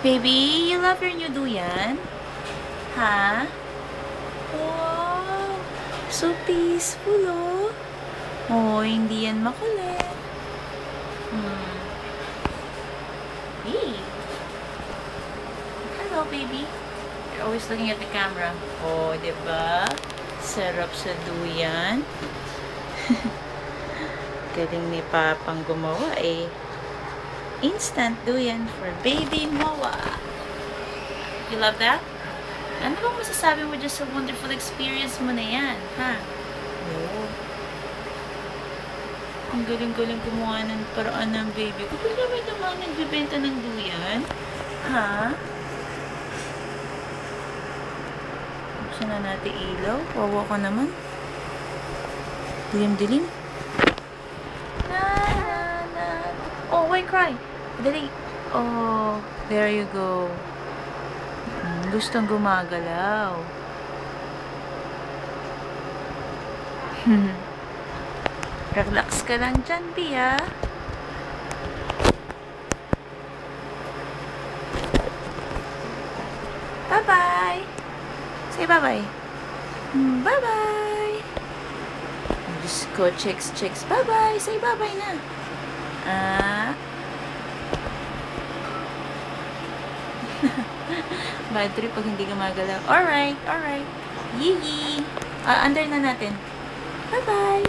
Baby, you love your new duyan? Ha? Wow! So peaceful, oh. Oh, hindi yan makulit. Hey. Hello, baby. You're always looking at the camera. Oh, diba? Sarap sa duyan. Galing ni Papang gumawa eh. Instant duyan for baby Moa. You love that? Ano bang masasabi mo dyan sa wonderful experience mo na yan, ha? Oo. Ang galing-galing gumawa ng paraan ng baby ko. Pwede naman naman nagbibenta ng duyan? Ha? Buksan na natin ilaw. Wawa ka naman. Dilim-dilim. Oh, why cry? Dali. Oh, there you go. Gustong gumagalaw. Relax ka lang dyan, Bia. Bye-bye. Say bye-bye. Bye-bye. Diyos ko, chicks. Bye-bye. Say bye-bye na. Bad trip pag hindi gumagalaw. Alright. Yee. Under na natin. Bye-bye.